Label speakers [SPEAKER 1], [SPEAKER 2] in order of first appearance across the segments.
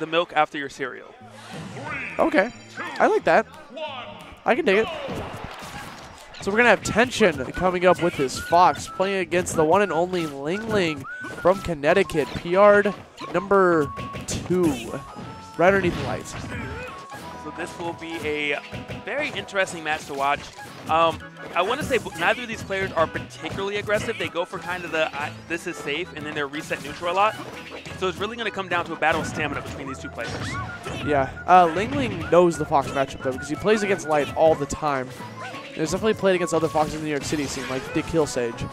[SPEAKER 1] the milk after your cereal.
[SPEAKER 2] Okay. I like that. I can dig it. So we're going to have Tension coming up with his Fox, playing against the one and only Lingling from Connecticut, PR'd number 2, right underneath the lights.
[SPEAKER 1] So this will be a very interesting match to watch. I want to say neither of these players are particularly aggressive. They go for kind of the this is safe, and then they're reset neutral a lot. So it's really going to come down to a battle of stamina between these two players.
[SPEAKER 2] Yeah, Lingling knows the Fox matchup, though, because he plays against Light all the time. And he's definitely played against other Foxes in the New York City scene, like Dick Killsage.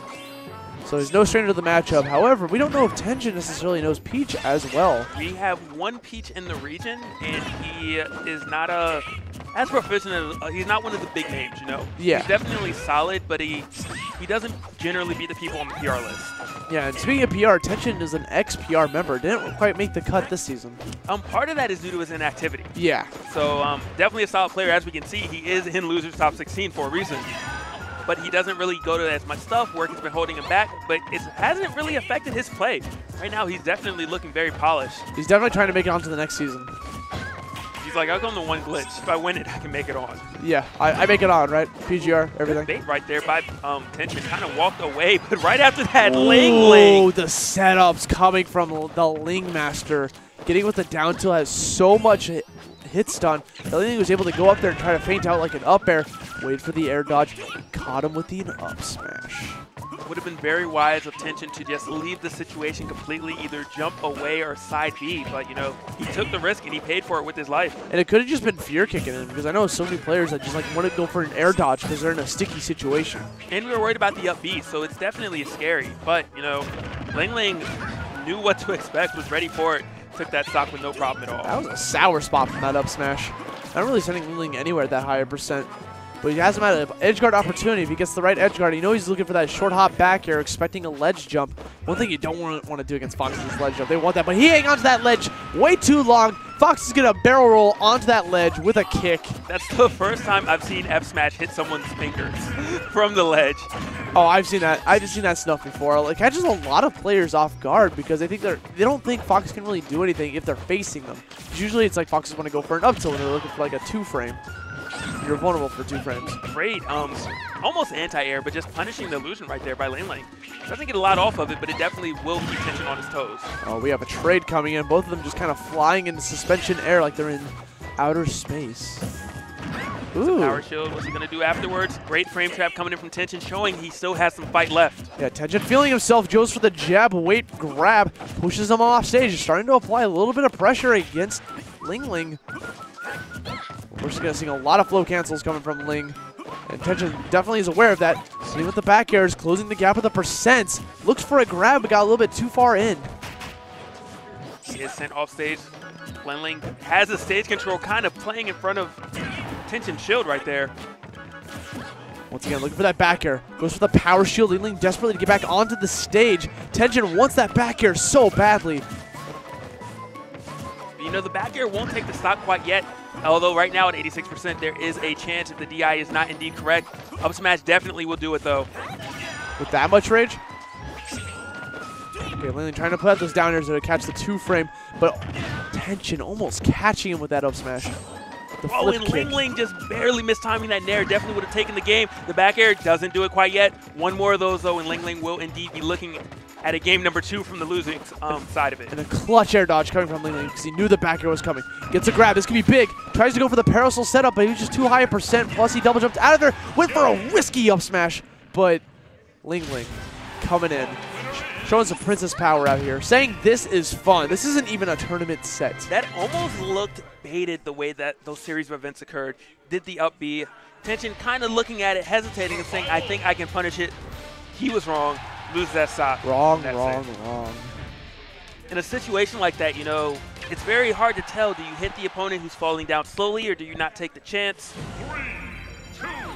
[SPEAKER 2] So he's no stranger to the matchup. However, we don't know if Tension necessarily knows Peach as well.
[SPEAKER 1] We have one Peach in the region, and he is not as proficient as, he's not one of the big names, you know?
[SPEAKER 2] Yeah.
[SPEAKER 1] He's definitely solid, but he doesn't generally beat the people on the PR list.
[SPEAKER 2] Yeah, and speaking of PR, Tension is an ex-PR member. Didn't quite make the cut this season.
[SPEAKER 1] Part of that is due to his inactivity.
[SPEAKER 2] Yeah.
[SPEAKER 1] So definitely a solid player. As we can see, he is in Losers Top 16 for a reason. But he doesn't really go to as much stuff. Work has been holding him back, but it hasn't really affected his play. Right now, he's definitely looking very polished.
[SPEAKER 2] He's definitely trying to make it on to the next season.
[SPEAKER 1] He's like, I'll go on the one glitch. If I win it, I can make it on.
[SPEAKER 2] Yeah, I make it on, right? PGR, everything.
[SPEAKER 1] Good bait right there by Tension. Kind of walked away, but right after that, Lingling.
[SPEAKER 2] Oh, the setups coming from the Ling Master. Getting with the down tilt has so much hit stun. Lingling was able to go up there and try to feint out like an up air. Wait for the air dodge. Caught him with the up smash.
[SPEAKER 1] Would have been very wise of Tension to just leave the situation completely, either jump away or side B. But, you know, he took the risk and he paid for it with his life.
[SPEAKER 2] And it could have just been fear kicking him, because I know so many players that just like want to go for an air dodge because they're in a sticky situation.
[SPEAKER 1] And we were worried about the up B, so it's definitely scary. But, you know, Lingling knew what to expect, was ready for it, took that stock with no problem at all.
[SPEAKER 2] That was a sour spot from that up smash. Not really sending Lingling anywhere at that higher percent. But he has him at an edge guard opportunity. If he gets the right edge guard, you know he's looking for that short hop back air, expecting a ledge jump. One thing you don't want to do against Fox is ledge jump. They want that, but he hang on to that ledge way too long. Fox is going to barrel roll onto that ledge with a kick.
[SPEAKER 1] That's the first time I've seen F Smash hit someone's fingers from the ledge.
[SPEAKER 2] Oh, I've seen that. I've just seen that stuff before. It catches a lot of players off guard because they don't think Fox can really do anything if they're facing them. Usually it's like Foxes want to go for an up tilt and they're looking for like a 2-frame. You're vulnerable for 2 frames.
[SPEAKER 1] Great, almost anti-air, but just punishing the illusion right there by Lingling. Doesn't get a lot off of it, but it definitely will keep Tension on his toes.
[SPEAKER 2] Oh, we have a trade coming in. Both of them just kind of flying into suspension air like they're in outer space. Ooh.
[SPEAKER 1] Power shield, what's he going to do afterwards? Great frame trap coming in from Tension, showing he still has some fight left.
[SPEAKER 2] Yeah, Tension feeling himself, goes for the jab, wait, grab, pushes him off stage, starting to apply a little bit of pressure against Lingling. We're just going to see a lot of flow cancels coming from Ling. And Tension definitely is aware of that. See with the back airs, closing the gap with the percents. Looks for a grab, but got a little bit too far in.
[SPEAKER 1] He is sent off stage. Lingling has the stage control, kind of playing in front of Tension's shield right there.
[SPEAKER 2] Once again, looking for that back air. Goes for the power shield. Lingling desperately to get back onto the stage. Tension wants that back air so badly.
[SPEAKER 1] You know, the back air won't take the stock quite yet. Although right now at 86%, there is a chance if the DI is not indeed correct. Up smash definitely will do it, though.
[SPEAKER 2] With that much rage? Okay, Lingling trying to put out those down airs to catch the 2-frame, but Tension almost catching him with that up smash.
[SPEAKER 1] Oh, and Lingling just barely mistiming that nair. Definitely would have taken the game. The back air doesn't do it quite yet. One more of those, though, and Lingling will indeed be looking at a game number 2 from the losing side of it.
[SPEAKER 2] And a clutch air dodge coming from Lingling because he knew the back air was coming. Gets a grab. This could be big. Tries to go for the parasol setup, but he was just too high a percent. Plus, he double jumped out of there. Went for a risky up smash, but Lingling coming in. Showing some princess power out here. Saying this is fun. This isn't even a tournament set.
[SPEAKER 1] That almost looked baited the way that those series of events occurred. Did the up B. Tension kind of looking at it, hesitating and saying, I think I can punish it. He was wrong. Lose that stock.
[SPEAKER 2] Wrong.
[SPEAKER 1] In a situation like that, you know, it's very hard to tell. Do you hit the opponent who's falling down slowly, or do you not take the chance?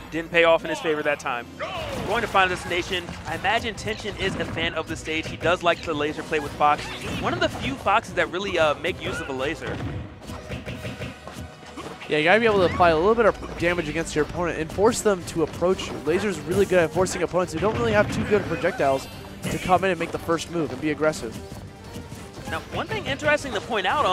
[SPEAKER 1] Didn't pay off in his favor that time. Going to Final Destination. I imagine Tension is a fan of the stage. He does like the laser play with Fox. One of the few Foxes that really make use of the laser.
[SPEAKER 2] Yeah, you gotta be able to apply a little bit of damage against your opponent and force them to approach you. Laser's really good at forcing opponents who don't really have too good projectiles to come in and make the first move and be aggressive.
[SPEAKER 1] Now, one thing interesting to point out,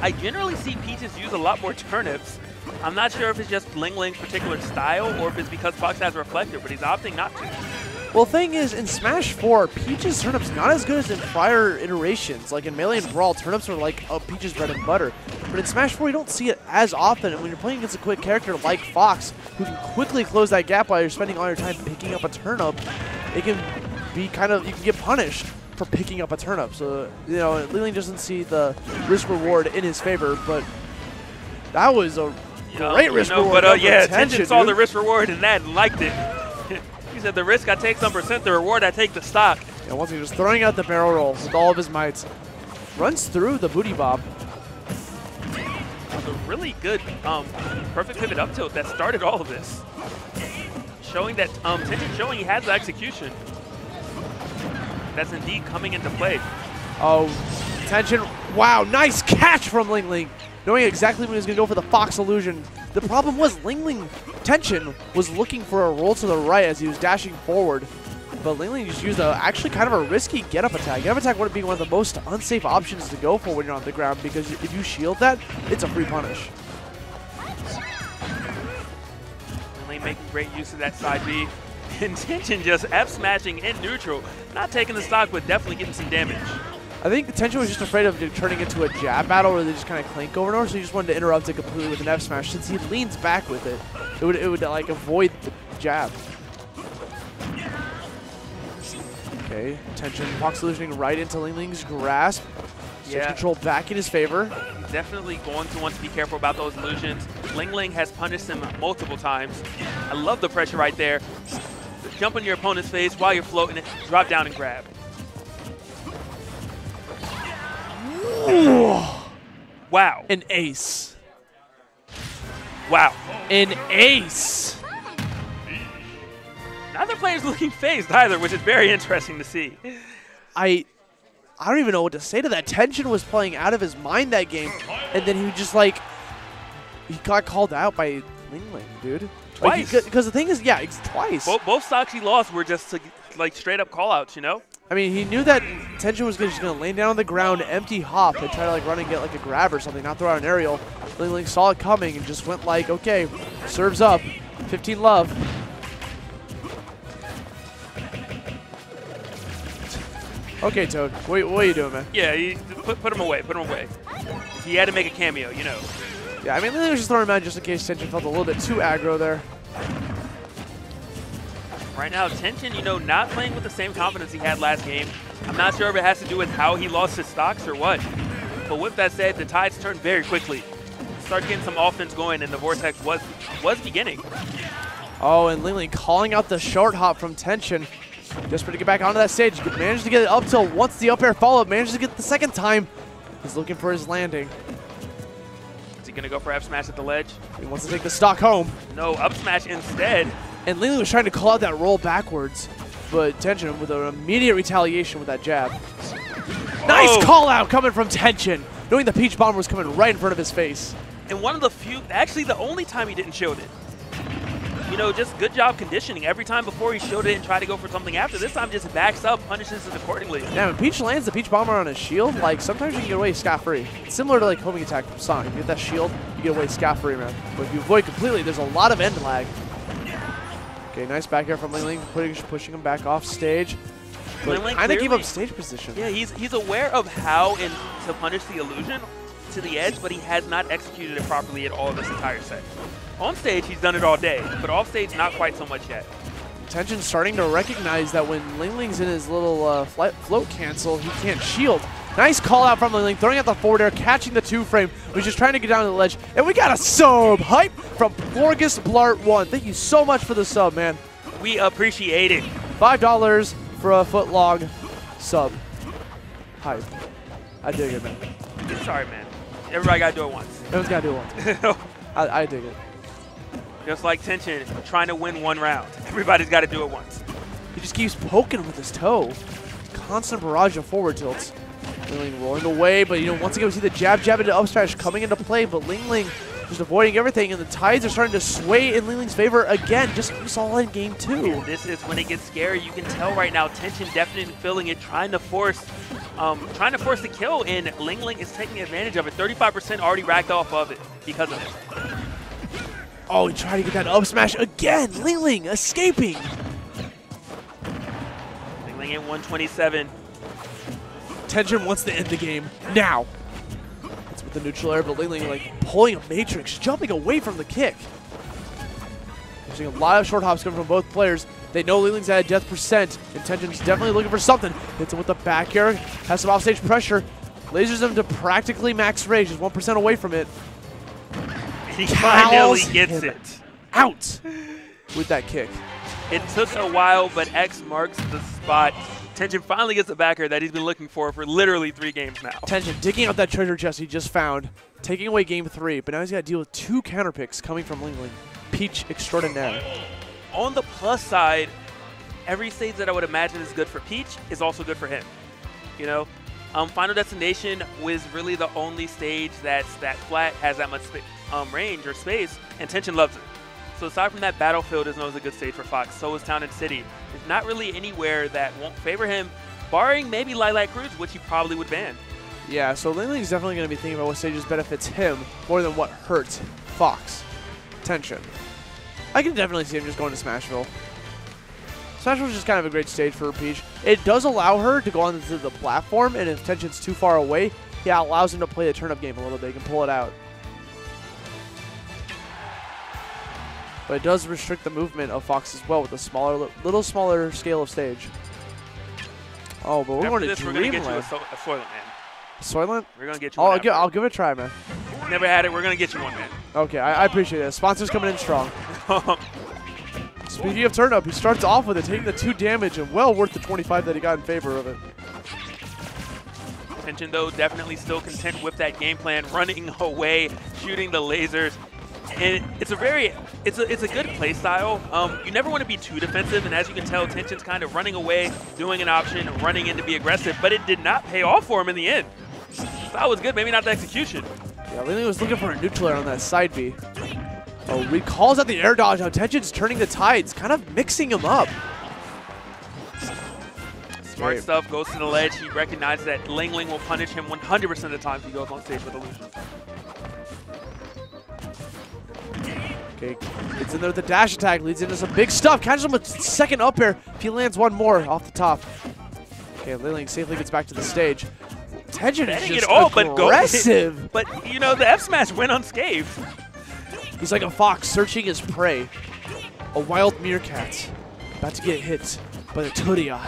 [SPEAKER 1] I generally see Peaches use a lot more turnips. I'm not sure if it's just Lingling's particular style or if it's because Fox has a reflector, but he's opting not to.
[SPEAKER 2] Well, the thing is, in Smash 4, Peach's turnips not as good as in prior iterations. Like in Melee and Brawl, turnips are like Peach's bread and butter. But in Smash 4, you don't see it as often. And when you're playing against a quick character like Fox, who can quickly close that gap while you're spending all your time picking up a turnip, it can be kind of, you can get punished for picking up a turnip. So, you know, Lingling doesn't see the risk-reward in his favor, but that was a great risk-reward.
[SPEAKER 1] But yeah, Tension saw the risk-reward and that and liked it. He said, the risk I take some percent, the reward I take the stock.
[SPEAKER 2] Yeah, once he's just throwing out the barrel roll with all of his might. Runs through the booty bob.
[SPEAKER 1] That was a really good perfect pivot up tilt that started all of this. Showing that, Tension showing he has the execution. That's indeed coming into play.
[SPEAKER 2] Oh, Tension. Wow, nice catch from Lingling. Knowing exactly when he was going to go for the Fox illusion. The problem was Lingling, Tension, was looking for a roll to the right as he was dashing forward. But Lingling just used actually kind of a risky get-up attack. Get-up attack would be one of the most unsafe options to go for when you're on the ground because if you shield that, it's a free punish.
[SPEAKER 1] Lingling making great use of that side B. And Tension just F-smashing in neutral. Not taking the stock, but definitely getting some damage.
[SPEAKER 2] I think Tension was just afraid of turning into a jab battle where they just kind of clink over and over, so he just wanted to interrupt it completely with an F smash. Since he leans back with it, it would like avoid the jab. Okay, Tension Fox illusioning right into Lingling's grasp. Stage control back in his favor.
[SPEAKER 1] He's definitely going to want to be careful about those illusions. Lingling has punished him multiple times. I love the pressure right there. Jump on your opponent's face while you're floating, drop down and grab. Wow.
[SPEAKER 2] An ace.
[SPEAKER 1] Wow.
[SPEAKER 2] An ace.
[SPEAKER 1] Neither player's looking phased either, which is very interesting to see.
[SPEAKER 2] I don't even know what to say to that. Tension was playing out of his mind that game, and then he just like, he got called out by Lingling, dude.
[SPEAKER 1] Twice.
[SPEAKER 2] Because the thing is, yeah, it's twice.
[SPEAKER 1] Both stocks he lost were just like straight up call outs, you know?
[SPEAKER 2] I mean, he knew that Tension was just going to lay down on the ground, empty hop, and try to like run and get like a grab or something, not throw out an aerial. Lingling saw it coming and just went like, okay, serves up, 15 love. Okay, Toad, what are you doing, man?
[SPEAKER 1] Yeah, put him away, put him away. He had to make a cameo, you know.
[SPEAKER 2] Yeah, I mean, Lingling was just throwing him out just in case Tension felt a little bit too aggro there.
[SPEAKER 1] Right now, Tension, you know, not playing with the same confidence he had last game. I'm not sure if it has to do with how he lost his stocks or what. But with that said, the tides turned very quickly. Start getting some offense going, and the Vortex was beginning.
[SPEAKER 2] Oh, and Lingling calling out the short hop from Tension. Desperate to get back onto that stage. Managed to get it up till once the up air follow-up. Managed to get it the second time. He's looking for his landing.
[SPEAKER 1] Is he going to go for F smash at the ledge?
[SPEAKER 2] He wants to take the stock home.
[SPEAKER 1] No, up smash instead.
[SPEAKER 2] And Lingling was trying to call out that roll backwards, but Tension with an immediate retaliation with that jab. Nice call out coming from Tension, knowing the Peach Bomber was coming right in front of his face.
[SPEAKER 1] And one of the few, actually the only time he didn't shield it. You know, just good job conditioning. Every time before he showed it and tried to go for something after. This time just backs up, punishes it accordingly.
[SPEAKER 2] Yeah, when Peach lands the Peach Bomber on his shield, like sometimes you can get away scot-free. It's similar to like homing attack from Sonic. You get that shield, you get away scot-free, man. But if you avoid completely, there's a lot of end lag. Okay, nice back air from Lingling, pushing him back off stage. But kind of gave up stage position.
[SPEAKER 1] Yeah, he's aware of how to punish the illusion to the edge, but he has not executed it properly at all this entire set. On stage, he's done it all day, but off stage, not quite so much yet.
[SPEAKER 2] Tension starting to recognize that when Lingling's in his little float cancel, he can't shield. Nice call out from Lingling, throwing out the forward air, catching the 2-frame. He's just trying to get down to the ledge. And we got a sub hype from Porgus Blart 1. Thank you so much for the sub, man.
[SPEAKER 1] We appreciate it.
[SPEAKER 2] $5 for a foot-long sub. Hype. I dig it, man.
[SPEAKER 1] Sorry, man. Everybody got to do it once.
[SPEAKER 2] Everyone's got to do it once. I dig it.
[SPEAKER 1] Just like Tension trying to win one round. Everybody's got to do it once.
[SPEAKER 2] He just keeps poking with his toe. Constant barrage of forward tilts. Lingling rolling away, but you know, once again we see the jab into up smash coming into play, but Lingling just avoiding everything, and the tides are starting to sway in Lingling's favor again, just like we saw in game 2.
[SPEAKER 1] And this is when it gets scary. You can tell right now, tension definitely feeling it, trying to force the kill, and Lingling is taking advantage of it. 35% already racked off of it because of it.
[SPEAKER 2] Oh, he tried to get that up smash again. Lingling escaping.
[SPEAKER 1] Lingling at 127.
[SPEAKER 2] Tension wants to end the game now. It's with the neutral air, but Lingling like pulling a matrix, jumping away from the kick. We're seeing a lot of short hops coming from both players. They know Lingling's at a death percent, and Tension's definitely looking for something. Hits him with the back air, has some offstage pressure, lasers him to practically max rage, just 1% away from it.
[SPEAKER 1] He finally gets it
[SPEAKER 2] out with that kick.
[SPEAKER 1] It took a while, but X marks the spot. Tension finally gets the backer that he's been looking for literally 3 games now.
[SPEAKER 2] Tension digging out that treasure chest he just found, taking away game 3, but now he's got to deal with 2 counter picks coming from Lingling. Peach extraordinaire.
[SPEAKER 1] On the plus side, every stage that I would imagine is good for Peach is also good for him. You know, Final Destination was really the only stage that's that flat, has that much range or space, and Tension loves it. So aside from that, Battlefield is known as a good stage for Fox. So is Town and City. There's not really anywhere that won't favor him, barring maybe Lilac Cruz, which he probably would ban.
[SPEAKER 2] Yeah, so Lingling's definitely going to be thinking about what stages benefits him more than what hurts Fox. Tension. I can definitely see him just going to Smashville. Smashville's just kind of a great stage for Peach. It does allow her to go onto the platform, and if Tension's too far away, yeah, it allows him to play the turn-up game a little bit and pull it out. But it does restrict the movement of Fox as well with a little smaller scale of stage. Oh, but we're going to Dreamland.
[SPEAKER 1] We're going to get you a Soylent, man.
[SPEAKER 2] Soylent?
[SPEAKER 1] We're going to get you one.
[SPEAKER 2] I'll give it a try, man.
[SPEAKER 1] Never had it. We're going to get you one, man.
[SPEAKER 2] Okay, I appreciate it. Sponsor's coming in strong. Speaking of turn-up, he starts off with it, taking the 2 damage, and well worth the 25 that he got in favor of it.
[SPEAKER 1] Tension, though, definitely still content with that game plan, running away, shooting the lasers. And it's a good play style. You never want to be too defensive, and as you can tell, Tension's kind of running away, doing an option, running in to be aggressive, but it did not pay off for him in the end. That was good, maybe not the execution.
[SPEAKER 2] Yeah, Lingling was looking for a neutral air on that side B. Oh, recalls out the air dodge. Now Tension's turning the tides, kind of mixing him up.
[SPEAKER 1] Smart stuff, goes to the ledge. He recognizes that Lingling will punish him 100% of the time if he goes on stage with illusion. Okay, gets in there with the dash attack, leads into some big stuff. Catches him with second up air if he lands one more off the top. Okay, Lingling safely gets back to the stage. Tension is just aggressive. But, you know, the F smash went unscathed.
[SPEAKER 2] He's like a fox searching his prey. A wild meerkat about to get hit by the Turia.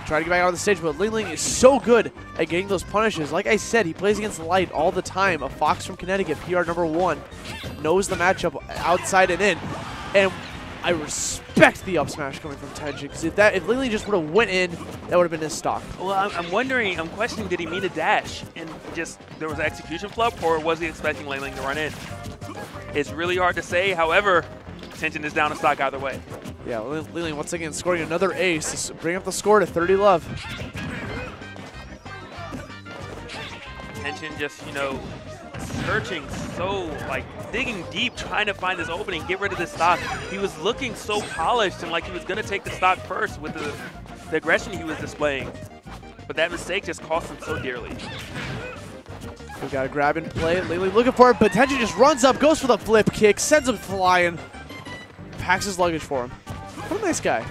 [SPEAKER 2] Trying to get back on the stage, but Lingling is so good at getting those punishes. Like I said, he plays against the light all the time. A Fox from Connecticut, PR #1, knows the matchup outside and in. And I respect the up smash coming from Tension, because if Lingling just would have went in, that would have been his stock.
[SPEAKER 1] Well, I'm questioning, did he mean to dash and just there was an execution flub, or was he expecting Lingling to run in? It's really hard to say. However, Tension is down a stock either way.
[SPEAKER 2] Yeah, Lingling once again scoring another ace to bring up the score to 30 love.
[SPEAKER 1] Tension just, you know, searching so, like, digging deep, trying to find this opening, get rid of this stock. He was looking so polished and like he was going to take the stock first with the aggression he was displaying. But that mistake just cost him so dearly.
[SPEAKER 2] We got a grab and play. Lingling looking for it, but Tension just runs up, goes for the flip kick, sends him flying, packs his luggage for him. What a nice guy.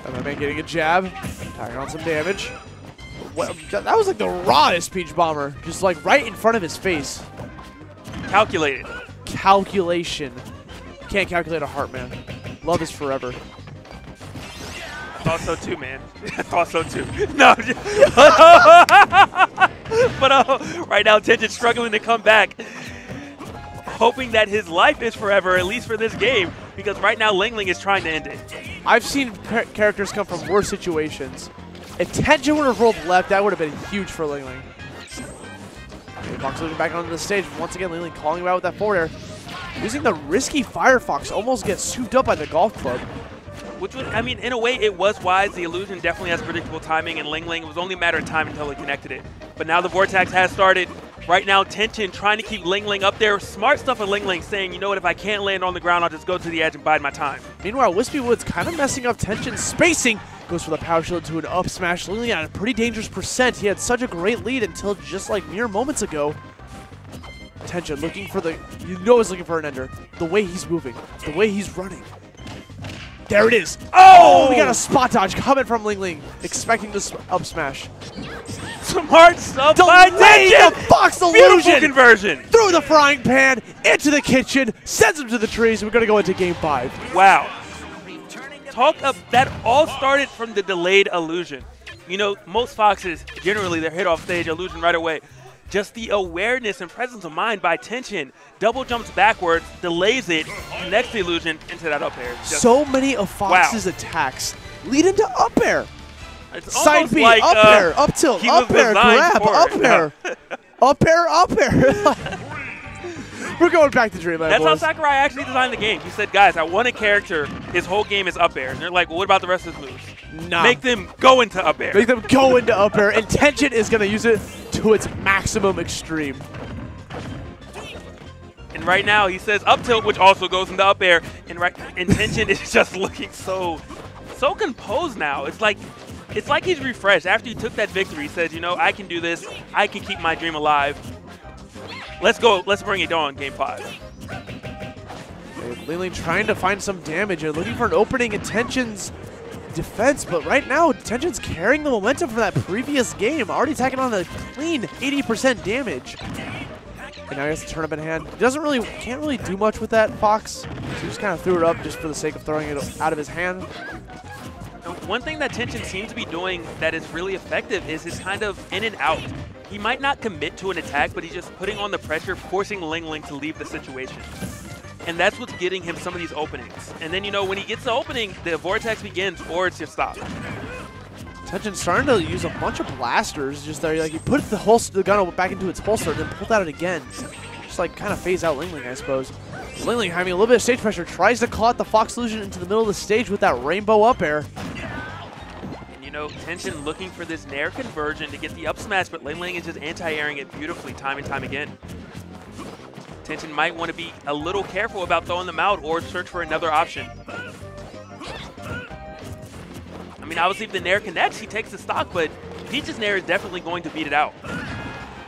[SPEAKER 2] And my man getting a jab, tacking on some damage. That was like the rawest Peach Bomber, just like right in front of his face.
[SPEAKER 1] Calculated.
[SPEAKER 2] Calculation. Can't calculate a heart, man. Love is forever.
[SPEAKER 1] Thought so too, man. Thought so too. No. But right now, Tension struggling to come back, hoping that his life is forever, at least for this game, because right now Lingling is trying to end it.
[SPEAKER 2] I've seen characters come from worse situations. If Tension would have rolled left, that would have been huge for Lingling. Fox looking back onto the stage. Once again, Lingling calling him out with that forward air. Using the risky Firefox, almost gets souped up by the golf club.
[SPEAKER 1] Which was, I mean, in a way, it was wise. The illusion definitely has predictable timing, and Lingling, it was only a matter of time until he connected it. But now the Vortex has started. Right now, Tension trying to keep Lingling up there. Smart stuff of Lingling saying, you know what, if I can't land on the ground, I'll just go to the edge and bide my time.
[SPEAKER 2] Meanwhile, Wispy Woods kind of messing up Tension. Spacing goes for the power shield to an up smash. Lingling at a pretty dangerous percent. He had such a great lead until just like mere moments ago. Tension looking for the, you know he's looking for an ender. The way he's moving, the way he's running. There it is. Oh, we got a spot dodge coming from Lingling, expecting this up smash.
[SPEAKER 1] Smart stuff by Tension.
[SPEAKER 2] The Fox illusion.
[SPEAKER 1] Beautiful conversion.
[SPEAKER 2] Through the frying pan, into the kitchen, sends him to the trees. We're going to go into game 5.
[SPEAKER 1] Wow. Talk of, that all started from the delayed illusion. You know, most Foxes, generally, they're hit off stage, illusion right away. Just the awareness and presence of mind by Tension. Double jumps backwards, delays it, connects the illusion into that up air. Just,
[SPEAKER 2] so many of Fox's attacks lead into up air.
[SPEAKER 1] It's
[SPEAKER 2] Side B,
[SPEAKER 1] like,
[SPEAKER 2] up air, up tilt, up air, grab, up air. Up air, up air. We're going back to Dreamland,
[SPEAKER 1] That's
[SPEAKER 2] boys.
[SPEAKER 1] how Sakurai actually designed the game. He said, guys, I want a character, his whole game is up air. And they're like, well, what about the rest of his moves?
[SPEAKER 2] Nah.
[SPEAKER 1] Make them go into up air.
[SPEAKER 2] Make them go into up air. And Tension is going to use it to its maximum extreme.
[SPEAKER 1] And right now, he says up tilt, which also goes into up air. And Tension is just looking so composed now. It's like he's refreshed. After he took that victory, he says, you know, I can do this. I can keep my dream alive. Let's go. Let's bring it on, game 5.
[SPEAKER 2] Lingling trying to find some damage and looking for an opening in Tension's defense, but right now, Tension's carrying the momentum from that previous game, already tacking on a clean 80% damage. And now he has to turn up in hand. He can't really do much with that Fox, so he just kind of threw it up just for the sake of throwing it out of his hand.
[SPEAKER 1] One thing that Tension seems to be doing that is really effective is his kind of in and out. He might not commit to an attack, but he's just putting on the pressure, forcing Lingling to leave the situation. And that's what's getting him some of these openings. And then, you know, when he gets the opening, the Vortex begins, or it's just stopped.
[SPEAKER 2] Tension's starting to use a bunch of blasters. Just there, like he put the gun back into its holster and then pulled out it again. Just like kind of phase out Lingling, I suppose. Lingling having a little bit of stage pressure, tries to call out the Fox illusion into the middle of the stage with that rainbow up air.
[SPEAKER 1] know, Tension looking for this Nair conversion to get the up smash, but Lingling is just anti-airing it beautifully time and time again. Tension might want to be a little careful about throwing them out or search for another option. I mean, obviously if the Nair connects, he takes the stock, but Peach's Nair is definitely going to beat it out.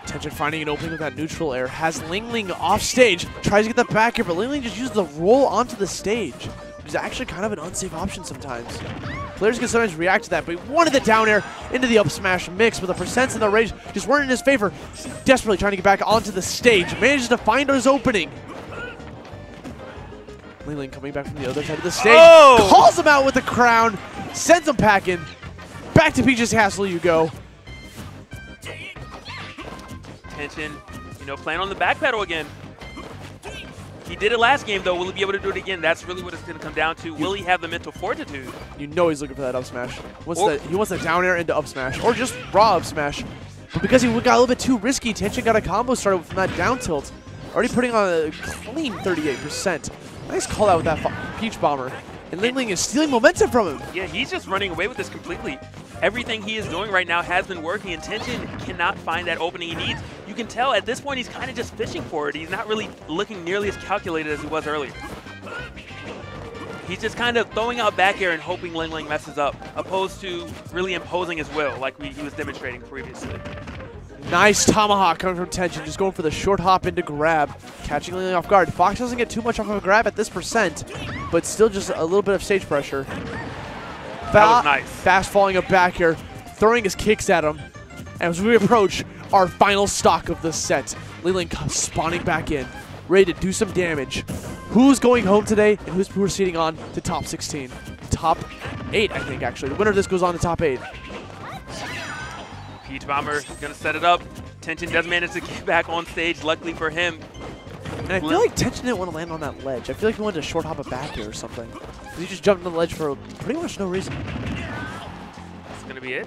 [SPEAKER 2] Tension finding an opening with that neutral air. Has Lingling off stage. Tries to get the back air, but Lingling just uses the roll onto the stage, which is actually kind of an unsafe option sometimes. Players can sometimes react to that, but he wanted the down air into the up smash mix, but the percents and the rage just weren't in his favor. Desperately trying to get back onto the stage. Manages to find his opening. Lingling coming back from the other side of the stage.
[SPEAKER 1] Oh!
[SPEAKER 2] Calls him out with the crown. Sends him packing. Back to Peach's Castle you go.
[SPEAKER 1] Tension, you know, playing on the back pedal again. He did it last game, though. Will he be able to do it again? That's really what it's going to come down to. Will he have the mental fortitude?
[SPEAKER 2] You know he's looking for that up smash. He wants the down air into up smash, or just raw up smash. But because he got a little bit too risky, Tension got a combo started from that down tilt. Already putting on a clean 38%. Nice call out with that Peach Bomber. And Lingling is stealing momentum from him.
[SPEAKER 1] Yeah, he's just running away with this completely. Everything he is doing right now has been working, and Tension cannot find that opening he needs. You can tell at this point he's kind of just fishing for it. He's not really looking nearly as calculated as he was earlier. He's just kind of throwing out back air and hoping Lingling messes up, opposed to really imposing his will like he was demonstrating previously.
[SPEAKER 2] Nice tomahawk coming from Tension, just going for the short hop into grab, catching Lingling off guard. Fox doesn't get too much off of a grab at this percent, but still just a little bit of stage pressure.
[SPEAKER 1] That was nice.
[SPEAKER 2] Fast falling up back here, throwing his kicks at him. And as we approach our final stock of the set, Lingling comes spawning back in, ready to do some damage. Who's going home today, and who's proceeding on to top 16? Top 8, I think, actually. The winner of this goes on to top 8.
[SPEAKER 1] Peach Bomber is going to set it up. Tension does manage to get back on stage, luckily for him.
[SPEAKER 2] And I feel like Tension didn't want to land on that ledge. I feel like he wanted to short hop it back here or something. He just jumped on the ledge for pretty much no reason.
[SPEAKER 1] That's going to be it.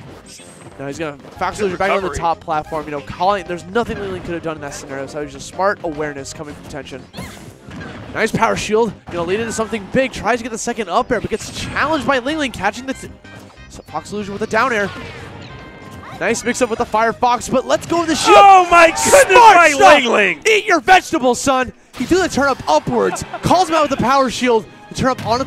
[SPEAKER 2] No, he's going to Fox Illusion back on the top platform. You know, calling. There's nothing Lingling could have done in that scenario, so it was just smart awareness coming from Tension. Nice power shield. Gonna lead into something big. Tries to get the second up air, but gets challenged by Lingling, catching the Fox Illusion with a down air. Nice mix up with the Firefox, but let's go with the shield.
[SPEAKER 1] Oh my goodness, my Lingling!
[SPEAKER 2] Eat your vegetables, son. He threw the turn up upwards, calls him out with the power shield. The turn up on a